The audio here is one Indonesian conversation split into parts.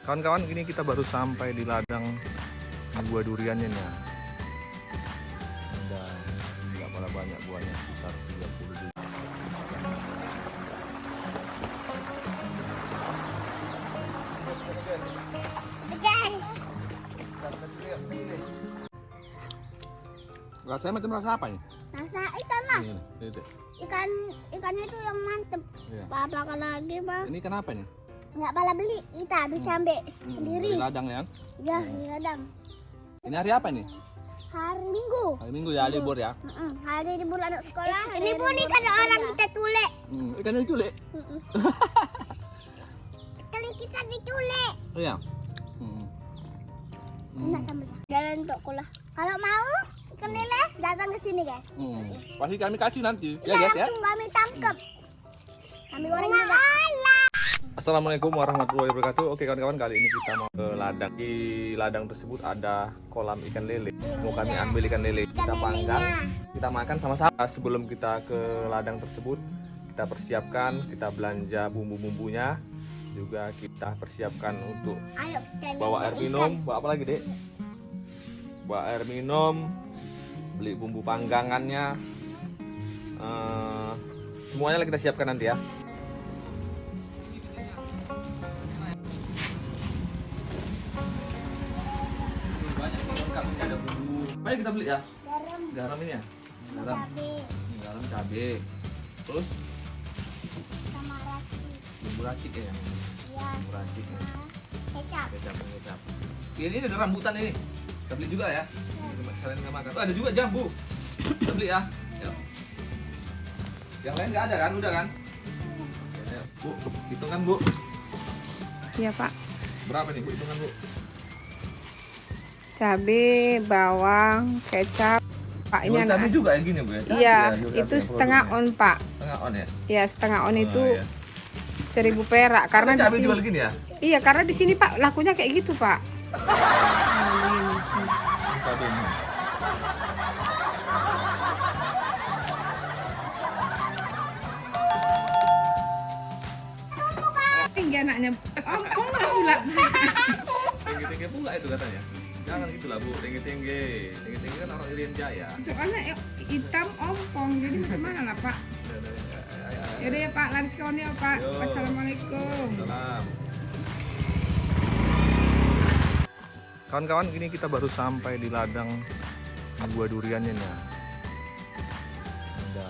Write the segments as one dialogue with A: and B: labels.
A: Kawan-kawan, ini kita baru sampai di ladang buah duriannya nih. Ada nggak malah banyak buahnya, sekitar 30 biji. Rasanya macam rasa apa nih?
B: Rasa ikan lah.
A: Ini.
B: Ikan itu yang mantep.
A: Iya.
B: Apa lagi bang?
A: Ini kenapa nih?
B: Nggak pala beli, kita bisa ambil sendiri.
A: Di ladang ya?
B: Ya di ladang.
A: Ini hari apa nih?
B: Hari Minggu.
A: Hari Minggu ya, libur ya?
B: Hari libur anak sekolah. Libur nih kan orang kita tulik.
A: Ikan diculik?
B: Ikan kita diculik.
A: Oh iya?
B: Enak sambal. Jalan untuk kulah. Kalau mau ikan lele datang ke sini guys.
A: Pasti kami kasih nanti.
B: Ya guys ya. Langsung kami tangkap. Kami goreng juga.
A: Assalamualaikum warahmatullahi wabarakatuh. Oke kawan-kawan, kali ini kita mau ke ladang. Di ladang tersebut ada kolam ikan lele. Mau kami ambil ikan lele, kita panggang, kita makan sama-sama. Sebelum kita ke ladang tersebut, kita persiapkan, kita belanja bumbu-bumbunya. Juga kita persiapkan untuk bawa air minum. Bawa apa lagi, Dek? Bawa air minum, beli bumbu panggangannya. Semuanya lah kita siapkan nanti ya. Ada bumbu. Ayo kita beli ya. Garam ini ya. Garam, cabai. Terus
B: Sama rasi.
A: bumbu racik ya. Bumbu racik ya.
B: Kecap.
A: Kecap. Ini ada rambutan ini. Kita beli juga ya. Kalian nggak makan. Oh, ada juga jambu. Kita beli ya. Yuk. Yang lain nggak ada kan? Udah kan? Ayo, Bu, hitungan Bu.
C: Iya Pak.
A: Berapa nih Bu hitungan Bu?
C: Cabai, bawang, kecap. Pak ini
A: Cabai
C: anak.
A: juga ya gini Bu ya? Cabai
C: Iya,
A: ya, juga
C: itu
A: cabai
C: setengah
A: produknya.
C: on Pak.
A: Setengah on ya?
C: Ya setengah on
A: Oh,
C: itu
A: iya.
C: 1.000 perak karena di
A: cabai
C: sini.
A: jual gini ya?
C: Iya karena di sini Pak lakunya kayak gitu Pak.
A: Cabai ini.
C: Tinggi anaknya. Oh nggak pula.
A: Tinggi-tinggi pula itu katanya. Jangan gitulah Bu, tinggi-tinggi. Tinggi-tinggi kan orang Irian Jaya.
C: Soalnya hitam ompong jadi macam mana lah Pak? Yaudah ya Pak, laris kawan ya Pak.
A: Yo.
C: Wassalamualaikum.
A: Salam. Kawan-kawan, ini kita baru sampai di ladang buah duriannya nih. Ada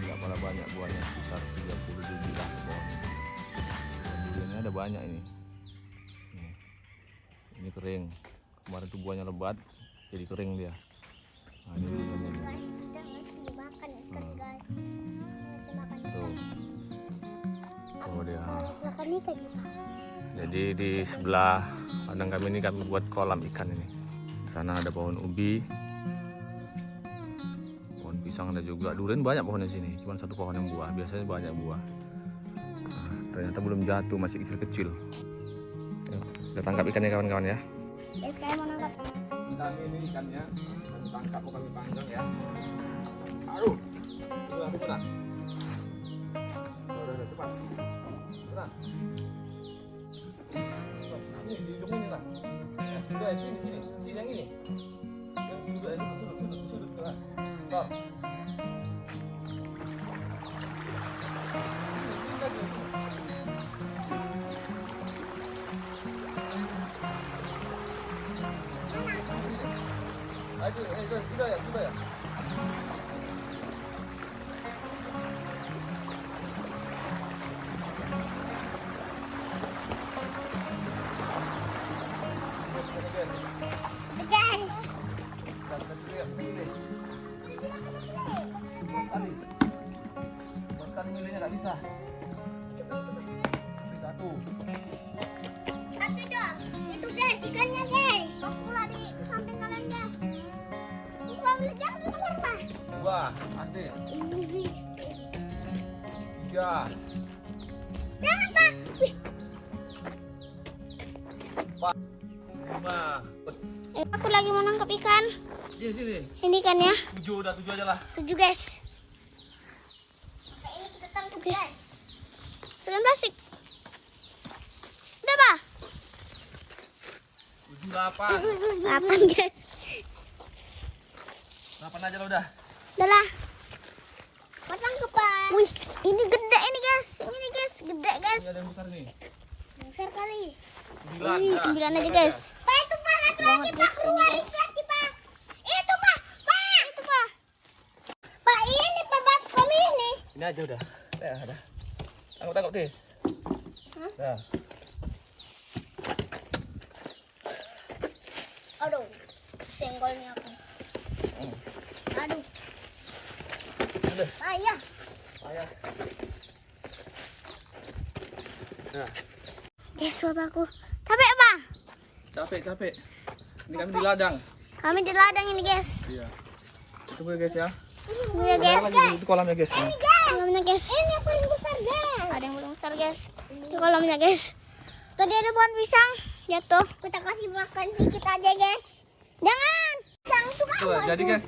A: nggak malah banyak buahnya, sekitar 30 biji lah buahnya. Duriannya ada banyak ini. Ini kering. Kemarin tuh buahnya lebat, jadi kering dia. Nah, ini duriannya. Tuh. Oh dia. Jadi di sebelah ladang kami ini kami buat kolam ikan ini. Di sana ada pohon ubi, pohon pisang ada juga. Durian banyak pohon di sini, cuma satu pohon yang buah. Biasanya banyak buah. Nah, ternyata belum jatuh, masih kecil-kecil. Kita tangkap ikannya kawan-kawan ya.
B: Kayak mau nangkap.
A: Ini ikannya, kami tangkap, kami panggang ya. Aduh, itu benar. Udah, cepat. Benar. Ini di ujung ini lah. Ya, sudah sini yang ini. Yang sudah itu sudut kan. Stop. Ayo, sudah ya. Makan milihnya nggak bisa. Satu.
B: Tapi dong, itu guys, ikannya guys. Pula di samping kalian guys. Jangan keluar Pak.
A: Dua, asik. Tiga.
B: Jangan Pak.
A: Empat. Lima.
B: Aku lagi mau nangkap ikan.
A: Sini.
B: Ini kan ya.
A: Tujuh aja lah.
B: 7 guys. Ini kita tangkap guys. Sekarang plastik. Udah Pak. 8 guys.
A: 8 aja lo udah.
B: Udah lah. Potong ke Pak. Wih, ini gede ini guys. Ini guys, gede guys.
A: Ini ada yang besar nih.
B: Besar kali.
A: 9.
B: Wih, 9 aja guys. Pak, itu Pak, lagi Pak, keluar lagi Pak. Itu Pak, Pak. Itu Pak. Pak, ini Pak baskom ini.
A: Ini aja udah. Ya, ada. Tangkap deh. Nah.
B: Aduh, senggolnya aku. Aduh.
A: Udah.
B: Ayah.
A: Ayah. Nah,
B: Guys, bapakku. Capek, Pak.
A: capek. Ini kami di ladang.
B: Kami di ladang ini, guys.
A: Iya. Tunggu ya guys ya.
B: Iya, guys.
A: Lagi itu kolamnya guys.
B: Ini, guys. Kolamnya, guys. Ini yang paling besar, guys. Ada yang belum besar, guys. Itu kolamnya, guys. Tadi ada pohon pisang jatuh. Kita kasih makan dikit aja, guys. Jangan. Pisang suka.
A: Tuh, jadi guys,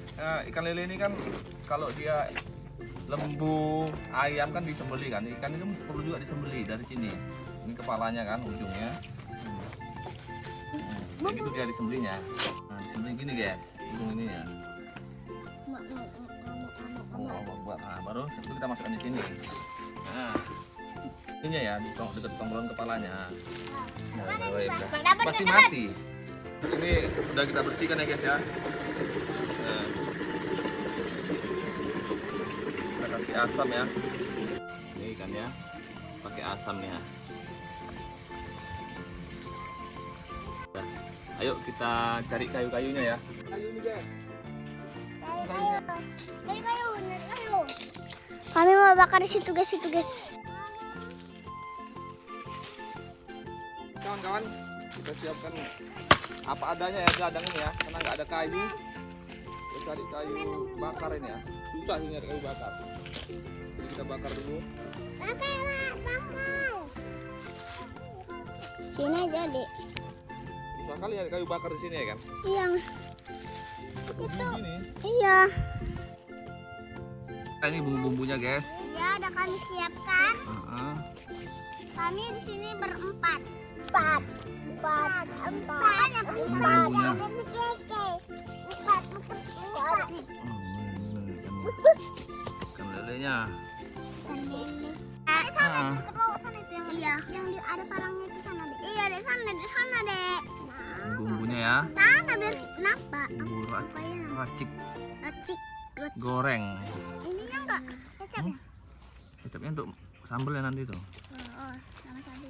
A: ikan lele ini kan kalau dia lembu, ayam kan disembeli kan. Ikan itu perlu juga disembeli dari sini. Ini kepalanya kan ujungnya. Kayak gitu dia disembelinya. Nah, disembeli gini guys, ujung ini ya. Nah, baru itu kita masukkan di sini. Nah, ininya ya di dekat tongkrongan kepalanya. Nah, udah. Pasti mati. Ini udah kita bersihkan ya guys ya. Nah, kita kasih asam ya. Ini ikannya pakai asam nih ya. Nah, ayo kita cari kayu-kayunya ya. Kayu nih guys.
B: Kayu. Kami mau bakar di situ guys,
A: Kawan-kawan, kita siapkan apa adanya ya di ladang ini ya, karena nggak ada kayu. Kita cari kayu bakar ini ya. Susah sih nyari kayu bakar. Jadi kita bakar dulu.
B: Sini aja, Dek.
A: Susah kali nyari kayu bakar di sini ya kan?
B: Iya.
A: Gini.
B: Iya.
A: Ini bumbu-bumbunya guys.
B: Ya, udah kami siapkan. Kami di sini berempat. Empat.
A: Ikan lelenya.
B: Iya. Yang ada parangnya itu sana, Dek. Iya, di sana, Dek.
A: Bumbunya ya.
B: Sana biar kenapa?
A: Bumbu racik
B: Racik.
A: goreng.
B: Ininya enggak kecapnya?
A: Kecapnya untuk sambelnya nanti tuh.
B: Oh, sama tadi.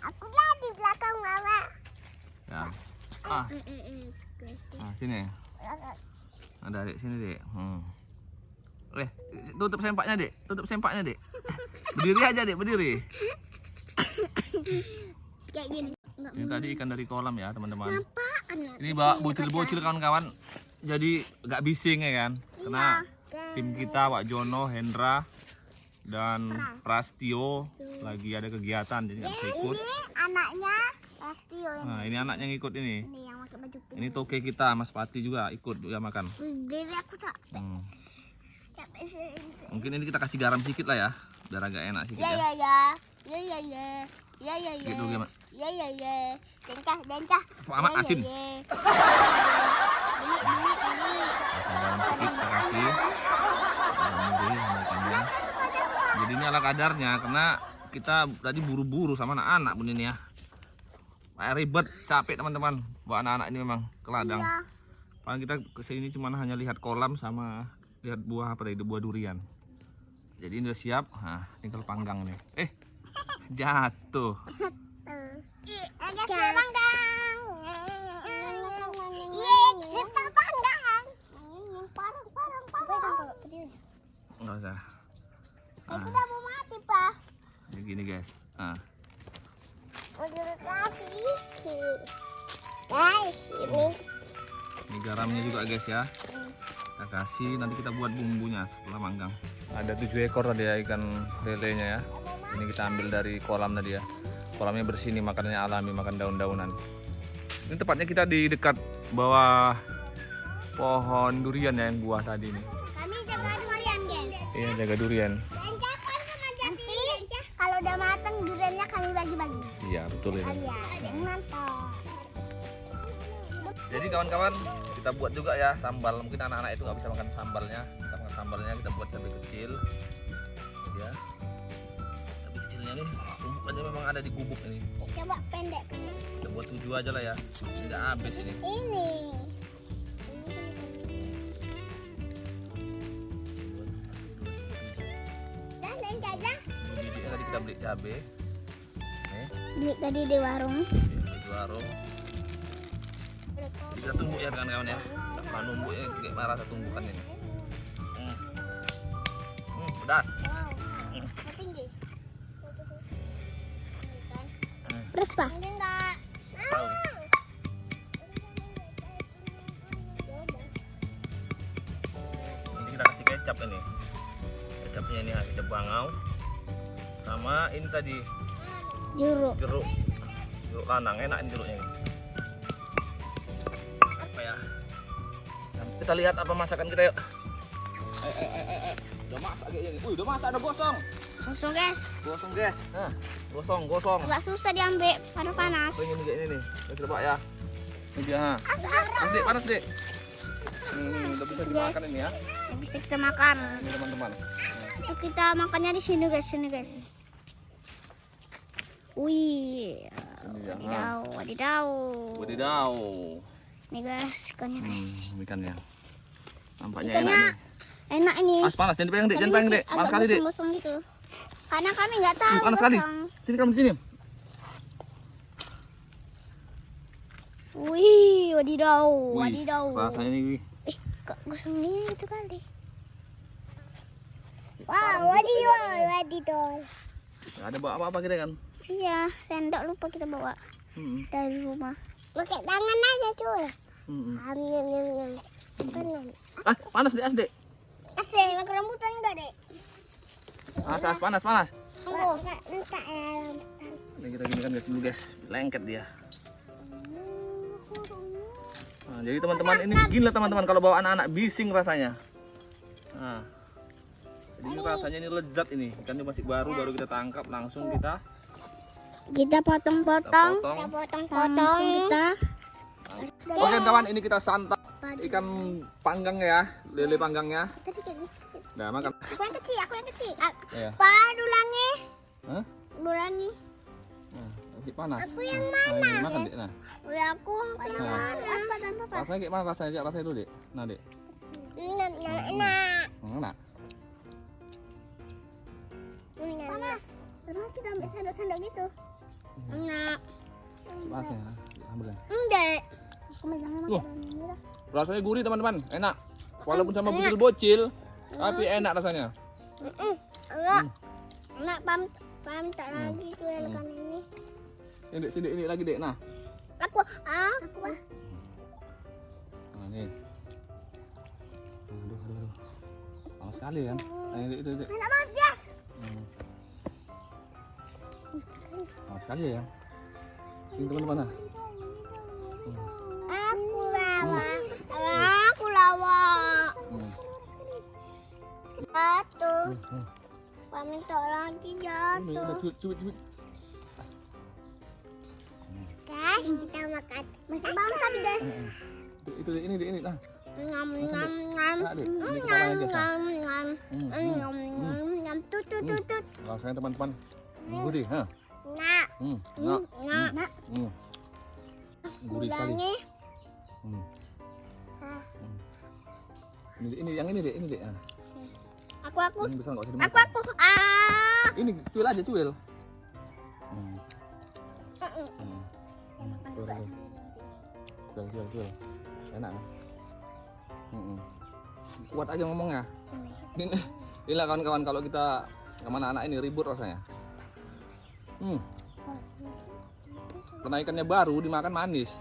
D: Aku lihat di belakang mama.
A: Ya. Nah, sini. Ada Dek, sini Dek. Tutup sempaknya Dek. Dek. Berdiri aja Dek, berdiri.
B: Kayak gini.
A: Ini tadi ikan dari kolam ya teman-teman.
B: Apaan?
A: Ini bawa bocil-bocil kawan-kawan. Jadi nggak bising ya kan? Karena tim kita Pak Jono, Hendra, dan Prastio lagi ada kegiatan jadi nggak bisa ikut.
B: Ini anaknya Rastio ini.
A: Nah ini anaknya ngikut ini.
B: Ini yang pakai baju pink.
A: Ini toke kita Mas Pati juga ikut ya makan.
B: Berdiri aku tak capek sih.
A: Mungkin ini kita kasih garam sedikit lah ya, biar agak enak sedikit ya. Gitu gimana?
B: Dencah.
A: Apa amat asin?
B: Ini.
A: Kasih garam sedikit kita kasih. Alhamdulillah. Jadi ini ala kadarnya karena kita tadi buru-buru sama anak-anak bun ini ya. Kayak ribet, capek teman-teman. Buat anak-anak ini memang ke ladang.
B: Iya.
A: Paling kita kesini cuma hanya lihat kolam sama lihat buah apa tadi, buah durian. Jadi ini udah siap. Nah, tinggal panggang nih. Jatuh.
B: Agak panggang. Kita panggang. Parang.
A: Enggak usah.
B: Itu udah mau mati, Pak.
A: Kayak gini guys.
B: Udah kasih. Guys, ini.
A: Ini garamnya juga guys ya. Kita kasih, nanti kita buat bumbunya setelah manggang. Ada 7 ekor tadi ya ikan lelenya ya. Ini kita ambil dari kolam tadi ya. Kolamnya bersih nih, makanannya alami, makan daun-daunan. Ini tepatnya kita di dekat bawah pohon durian ya, yang buah tadi nih.
B: Kami jaga durian, guys.
A: Iya, jaga durian.
B: Nanti kalau udah matang duriannya kami bagi-bagi.
A: Iya betul ini.
B: Iya, yang mantap.
A: Jadi kawan-kawan kita buat juga ya sambal. Mungkin anak-anak itu nggak bisa makan sambalnya. Kita makan sambalnya kita buat cabai kecil. Ya. Cabai kecilnya nih tumbuk aja memang ada di gubuk ini.
B: Coba pendek.
A: Kita buat 7 aja lah ya. Tidak habis ini.
B: Ini. Dan jajan.
A: Bibitnya tadi kita beli cabai. Nih,
B: Beli tadi di warung.
A: di warung. Jadi kita tumbuk ya kawan-kawan ya. Kita numbuk ya kayak marah satu tumbukan ini. Pedas.
B: Tinggi. Terus Pak? Enggak.
A: Tahu. Ini kita kasih kecap ini. Kecapnya ini kecap bangau. Sama ini tadi
B: Jeruk.
A: jeruk lanang, enak ini jeruknya ini. Apa ya? Kita lihat apa masakan kita yuk. Ayo. Udah masak kayaknya nih. Udah masak, udah gosong.
B: Kosong guys.
A: Gosong guys. Nah, gosong.
B: Agak susah diambil panas.
A: Pengen juga ini nih. Kita coba ya. Ini dia. Panas dek, panas dek. Udah bisa dimakan ini ya.
B: Bisa kita makan.
A: Ini teman-teman.
B: Itu kita makannya di sini guys, Wih,
A: Sini ya.
B: wadidaw. Nih guys, ikannya guys.
A: Ikannya. Nampaknya
B: Ikannya
A: enak nih.
B: enak ini.
A: Panas, jangan dipegang dek, jangan pegang dek. Panas kali dek.
B: Bosong gitu. Karena kami nggak tahu.
A: Panas kali.
B: bosong.
A: Sini kamu sini.
B: Wih, wadidaw.
A: Rasanya ini.
B: Kok gosong ini itu kali. Wah, wadidaw.
A: Ada bawa apa-apa kita kan?
B: Iya, sendok lupa kita bawa dari rumah. Pakai tangan aja cuy.
A: Panas dek, dek.
B: Asik, makan rambutan enggak dek?
A: Panas.
B: Oh,
A: Ini kita gini kan guys dulu guys, lengket dia. Nah, jadi teman-teman ini gila teman-teman kalau bawa anak-anak bising rasanya. Nah, jadi ini rasanya ini lezat ini. Ikannya masih baru kita tangkap langsung
B: kita potong-potong. Kita
A: Oke kawan, ini kita santap ikan panggang ya, lele panggangnya. Nah makan.
B: Aku yang kecil.
A: Ya.
B: Dulangi.
A: Hah?
B: Dulangi.
A: Nah, masih panas.
B: Aku yang
A: Nah, ini makan dek. Nah,
B: Aku yang mana?
A: rasanya kayak mana rasanya? Rasanya dulu dek. Nah dek.
B: Enak.
A: Enak.
B: Panas. Terus kita ambil sendok-sendok gitu. Enak.
A: Panasnya. Ambil.
B: Enggak. Aku
A: Wah. Rasanya gurih teman-teman, enak. Walaupun sama bocil-bocil, tapi enak rasanya.
B: Enak, pam tak lagi tuh ikan ini.
A: Ini dek, sini lagi dek. Nah,
B: Aku.
A: nah ini. Aduh. Panas sekali kan? Nah, ini itu.
B: Enak banget, guys.
A: Panas sekali ya. Ini teman-teman nah.
B: Aku lawa. Jatuh. Pamit lagi
A: Ini
B: jatuh.
A: ada cubit.
B: Guys, kita makan. Masih banget tadi, guys.
A: Itu dek, ini nah.
B: Ngam.
A: Nah, dek. Ini kepalanya guys.
B: Ngam. Tut.
A: Rasanya teman-teman gurih, ha.
B: Nak.
A: Nak. Gurih sekali.
B: Ulangi.
A: Ini yang ini dek. Nah.
B: Aku.
A: Ini besar nggak usah dimakan.
B: Aku.
A: Ini cuil aja cuil. Cuil. Enak kan? Kuat aja ngomongnya. Inilah kawan-kawan kalau kita kemana anak ini ribut rasanya. Karena ikannya baru dimakan manis.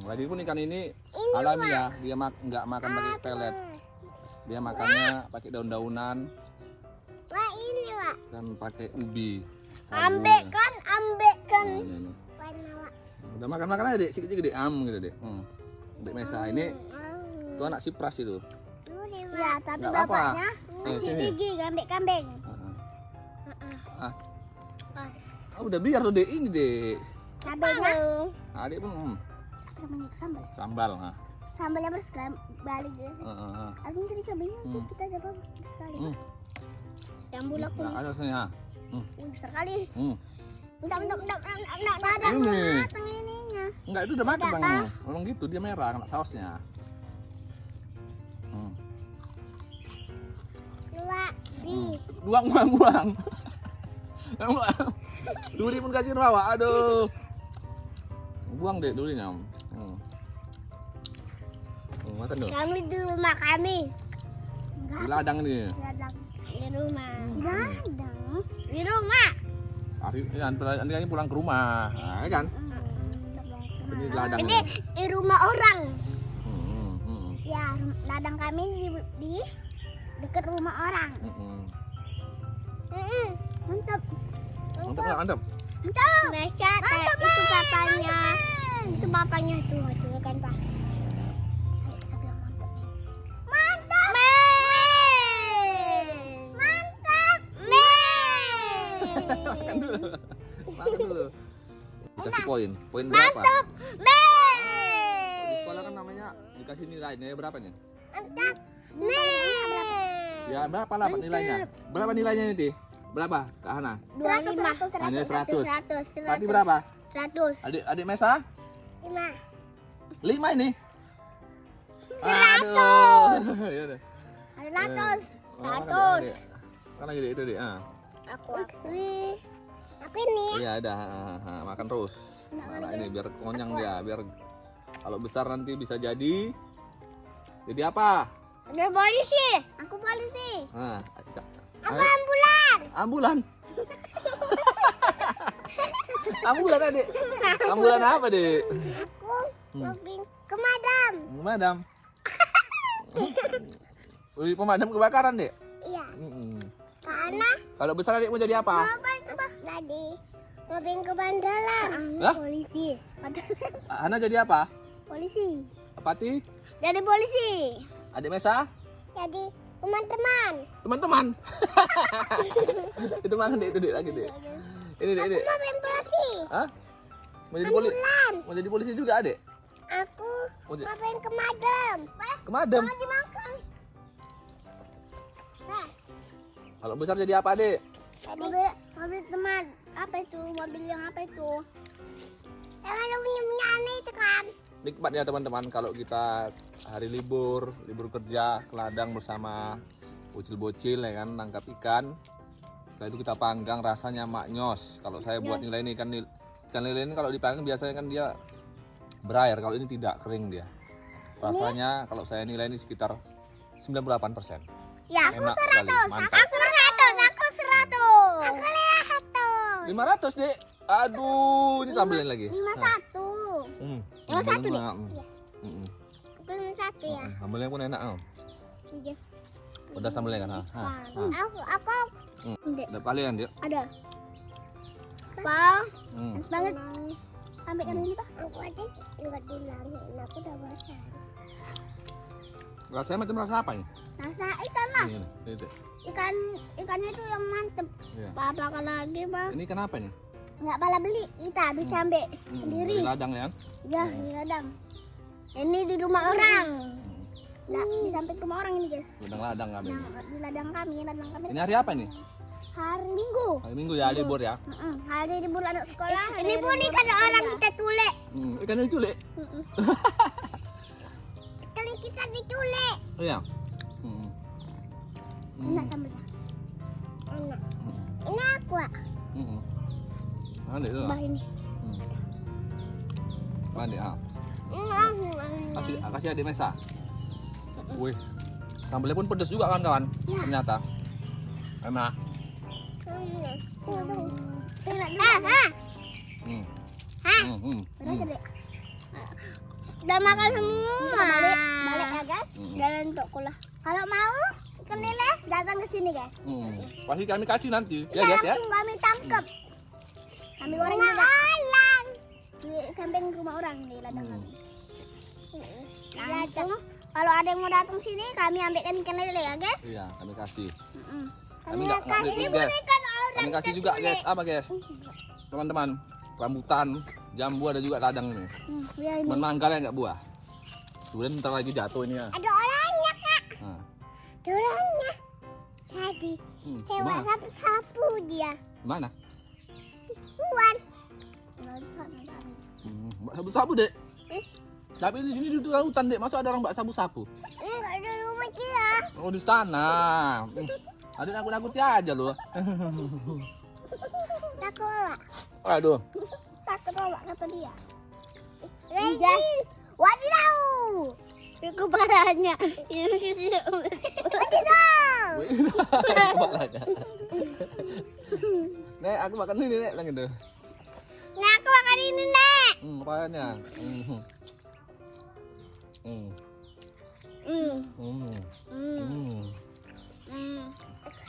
A: Lagi pun ikan ini alamiah, dia nggak makan pakai pelet. Dia makannya pakai daun-daunan.
B: Wah, ini, Wak.
A: Dan pakai ubi.
B: Ambekkan.
A: Ini. Udah makan aja dek, sikit-sikit dek, gitu dek. Dek Mesa ini tuh anak si Pras itu.
B: Ya, tapi
A: Nggak apa-apa.
B: bapaknya masih
A: Sini.
B: gigi ambek kambing.
A: Udah biar tuh dek, ini dek.
B: Cabenya.
A: Adik pun
B: Apa namanya sambal?
A: sambal. Nah.
B: Sambalnya bersekali balik ya. Aku cari cabenya kita coba sekali. Yang bulak
A: Nah, ada sini.
B: besar kali. Enggak ada
A: Ini.
B: matang ininya.
A: Enggak, itu udah matang. Memang gitu, dia merah kena sausnya. Buang. Duri pun kasih rawa, aduh. Buang deh durinya. Makan dong.
B: Kami di rumah kami.
A: Di ladang ini.
B: Di rumah. Ladang. Di rumah.
A: Nanti kami pulang ke rumah, nah, kan? Ini di ladang.
B: Ini di rumah orang.
A: Hmm.
B: Ya, ladang kami di dekat rumah orang. Mantap.
A: Mantap.
B: Mesya, itu bapaknya. Itu bapaknya tuh kan Pak. Ayo kita bilang mantap nih. Mantap. Mantap.
A: Makan dulu. Dikasih poin berapa?
B: Mantap.
A: Di sekolah kan namanya dikasih nilainya berapa nih?
B: Mantap.
A: Ya berapa lah nilainya? Berapa nilainya ini? Berapa Kak Hana?
B: 100.
A: Hanya 100.
B: 100.
A: Tadi berapa?
B: 100.
A: Adik Mesa?
B: 5.
A: 5 ini? Aduh. Ya udah.
B: Ada 100.
A: Kan lagi itu deh.
B: Aku ini.
A: Iya ada. Makan terus. Nah, ini biar konyang dia, biar kalau besar nanti bisa jadi apa?
B: Ada polisi. Aku polisi.
A: Nah,
B: Aku ambulan.
A: ambulan. Ambulan adik. Ambulan apa dek?
B: Aku mobil pemadam.
A: Pemadam. Pemadam kebakaran dek.
B: Iya.
A: Karena kalau besar adik mau jadi apa?
B: Apa itu Pak? Tadi mobil kebandalan.
A: Hah?
B: Polisi.
A: Hana jadi apa?
B: Polisi.
A: Apa ti?
B: Jadi polisi.
A: Adik Mesa?
B: Jadi teman-teman.
A: Teman-teman. Itu mana dek? Itu dek lagi dek. Ini dek.
B: Aku mobil polisi.
A: Hah? Mau jadi polisi?
B: Ambulan.
A: Mau jadi polisi juga adik?
B: Aku
A: Mau jadi
B: mobil kemadam.
A: kemadam.
B: Mau dimakan.
A: Kalau besar jadi apa adik?
B: Tadi mobil teman. Apa itu? Mobil yang apa itu? Yang ada punya aneh itu kan?
A: Nikmat ya teman-teman kalau kita hari libur kerja ke ladang bersama bocil-bocil ya kan, nangkap ikan. Setelah itu kita panggang, rasanya maknyos. Kalau saya buat nilai ini ikan lele ini kalau dipanggang biasanya kan dia berair, kalau ini tidak, kering dia. Rasanya kalau saya nilai ini sekitar 98%.
B: Ya, aku
A: Enak
B: 100.
A: sekali, mantap.
B: Aku 100. Aku 100. Aku 100.
A: 500 dek. Aduh, ini sambelin lagi.
B: 51. 51 deh. Aku 51 ya.
A: Sambelnya pun enak.
B: Yes.
A: Udah sambelnya kan?
B: Aku.
A: Udah kalian dia.
B: Ada. Bang,
A: Hmm.
B: enak banget. Ambil yang ini, Pak. Aku aja enggak bilangin, aku udah basah.
A: Rasanya macam rasa apa ini?
B: Rasa ikan lah.
A: Ini.
B: Ikannya itu yang mantep.
A: Iya.
B: Apa lagi, Bang?
A: Ini kenapa nih?
B: Enggak pala beli, kita bisa ambil sendiri.
A: Dari ladang ya?
B: Ya, di ladang. Ini di rumah orang. Nah, di samping rumah orang ini, guys.
A: Ladang kami.
B: Nah, di ladang kami.
A: Ini hari apa nih?
B: Hari Minggu.
A: Hari Minggu ya, libur ya?
B: Hari libur anak sekolah. Ini pun ikan orang kita culik.
A: Ikan diculik?
B: Ikan kita diculik.
A: Oh iya?
B: Enak sambelnya. Enak. Ini aku, Pak.
A: Ada itu lah.
B: Bah ini.
A: Ada. Kasih adik Mesa. Wih, sambelnya pun pedas juga kan kawan? Ternyata. Enak.
B: Udah gede. Udah makan semua. Balik ya guys. Jalan untuk kulah. Kalau mau ikan lele datang ke sini guys.
A: Pasti kami kasih nanti. Ya
B: Kita
A: guys ya.
B: langsung kami tangkap. Kami goreng juga. Alang. Di samping rumah orang di ladang kami. Langsung kalau ada yang mau datang sini kami ambilkan ikan lele ya guys.
A: Iya, kami kasih.
B: Kami
A: Kami nggak beli guys.
B: ikan orang.
A: Kami kasih juga guys. Apa guys? teman-teman, rambutan, jambu ada juga ladang ini.
B: Lihat ini.
A: Cuman manggalnya nggak buah. Kemudian bentar lagi jatuh ini ya.
B: Ada orangnya, Kak.
A: Nah,
B: Ada orangnya. Tadi. Hewan
A: gimana?
B: sapu-sapu dia.
A: Mana?
B: Buan.
A: Mbak sabu-sabu dek. Tapi di sini di hutan dek, masa ada orang mbak sabu-sabu?
B: Enggak ada rumah dia.
A: Oh di sana. Ada nakut-nakuti aja loh.
B: Takut lah.
A: Aduh.
B: Takut lah kata dia. Jas. Wadidaw. Itu badannya. Wadidaw.
A: Kepalanya. Nek, aku makan ini nek, bilang gitu.
B: Nah, aku makan ini, Nek.
A: Kepalanya.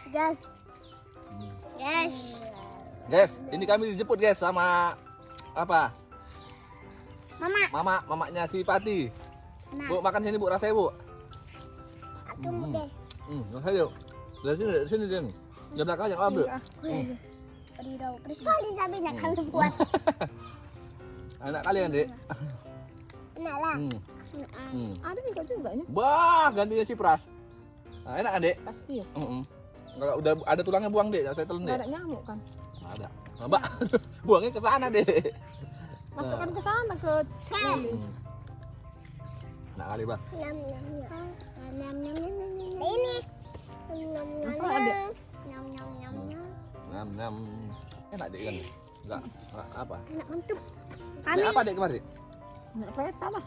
B: Gas. Gas.
A: Guys, ini kami dijemput guys sama apa?
B: Mama.
A: Mamanya si Pati.
B: Nah,
A: Bu, makan sini Bu, rasanya Bu.
B: aku mau deh.
A: Rasanya yuk. Dari sini dia nih. Di belakang yang ambil.
B: Wadidaw. Terus sekali sabinya kalau buat.
A: Enak kalian, Dek.
B: Enak lah.
C: Ada juga ini.
A: Bah, gantinya si Pras. Nah, enak kan, Dek?
C: Pasti ya.
A: Kalau udah ada tulangnya buang, Dek. Saya telan,
C: Nggak
A: Dek.
C: ada nyamuk kan.
A: Nggak ada. Nah, Mbak, buangnya ke sana, Dek.
C: Masukkan ke sana ke lele.
A: Enak kali, Bah.
B: Nyam nyam nyam. Nyam nyam nyam nyam. Ini. Nyam nyam
C: Apa ada?
B: nyam nyam nyam nyam.
A: Nyam. Enak, Dek kan? Enggak apa?
B: Enak mantap.
A: Dek, apa, Dek, kemarin?
C: Nggak peta lah.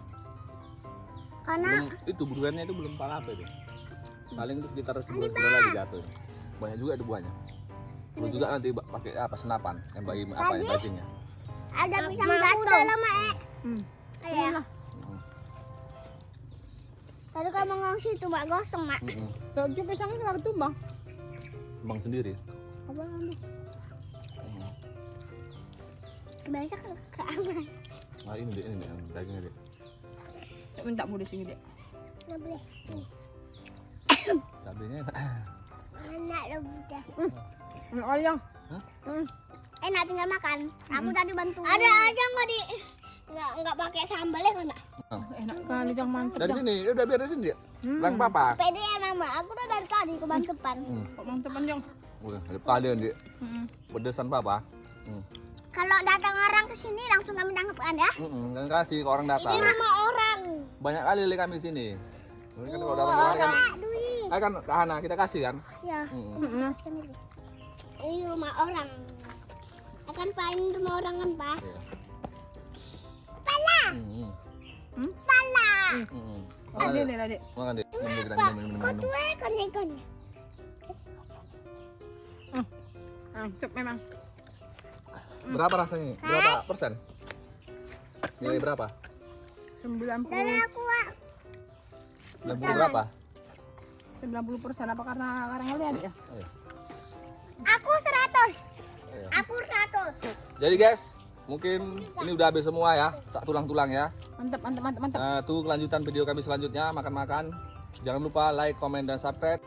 B: Karena
A: Itu buruannya itu belum pala apa itu. Paling itu sekitar 10 kilo lagi jatuh. Banyak juga itu buahnya. Terus juga nanti pakai apa senapan yang bagi apa ya bajingnya.
B: ada pisang jatuh lama
C: Iya lah.
B: Tadi kamu ngomong situ mak gosong mak.
C: Kalau dia pisangnya kenapa tumbang?
A: Bang sendiri.
C: Apa anu?
B: Biasa ke aman.
A: Nah ini deh, ini dagingnya deh.
C: Saya minta mau di sini deh.
B: Nggak boleh.
A: Cabenya
B: Enak loh udah.
C: Enak kali yang.
B: Enak tinggal makan. Aku tadi bantu. Ada aja nggak pakai sambal ya kena.
C: Enak kali yang mantep.
A: dari sini, udah biar dari sini dia. Bilang papa.
B: Pede ya mama. Aku udah dari tadi ke depan.
C: Kok mantepan yang.
A: Udah, ada kalian dia. Pedesan papa.
B: Kalau datang orang ke sini langsung kami tangkapkan ya.
A: Jangan kasih ke orang datang.
B: Ini rumah orang.
A: Banyak kali li kami sini. Ini kan kalau datang ke orang kan,
B: Dui.
A: kan Hana kita kasih kan.
B: Ya. Kasihkan ini. Ini rumah orang. Akan paling rumah orang kan pak?
A: Iya.
B: Pala. Pala.
C: Oh, dia deh, Dek.
A: Makan deh. Minum.
B: Kau tuh kan.
C: Mantep memang.
A: Berapa rasanya? Berapa persen? Nilai berapa?
C: 90.
B: Dari aku Wak.
A: 90 berapa?
C: 90% apa karena kali ada ya?
A: Ayo.
B: Aku 100.
A: Ayo.
B: Aku 100.
A: Jadi guys, mungkin ini udah habis semua ya, tulang-tulang ya.
C: Mantep.
A: Tunggu kelanjutan video kami selanjutnya, makan-makan. Jangan lupa like, komen, dan subscribe.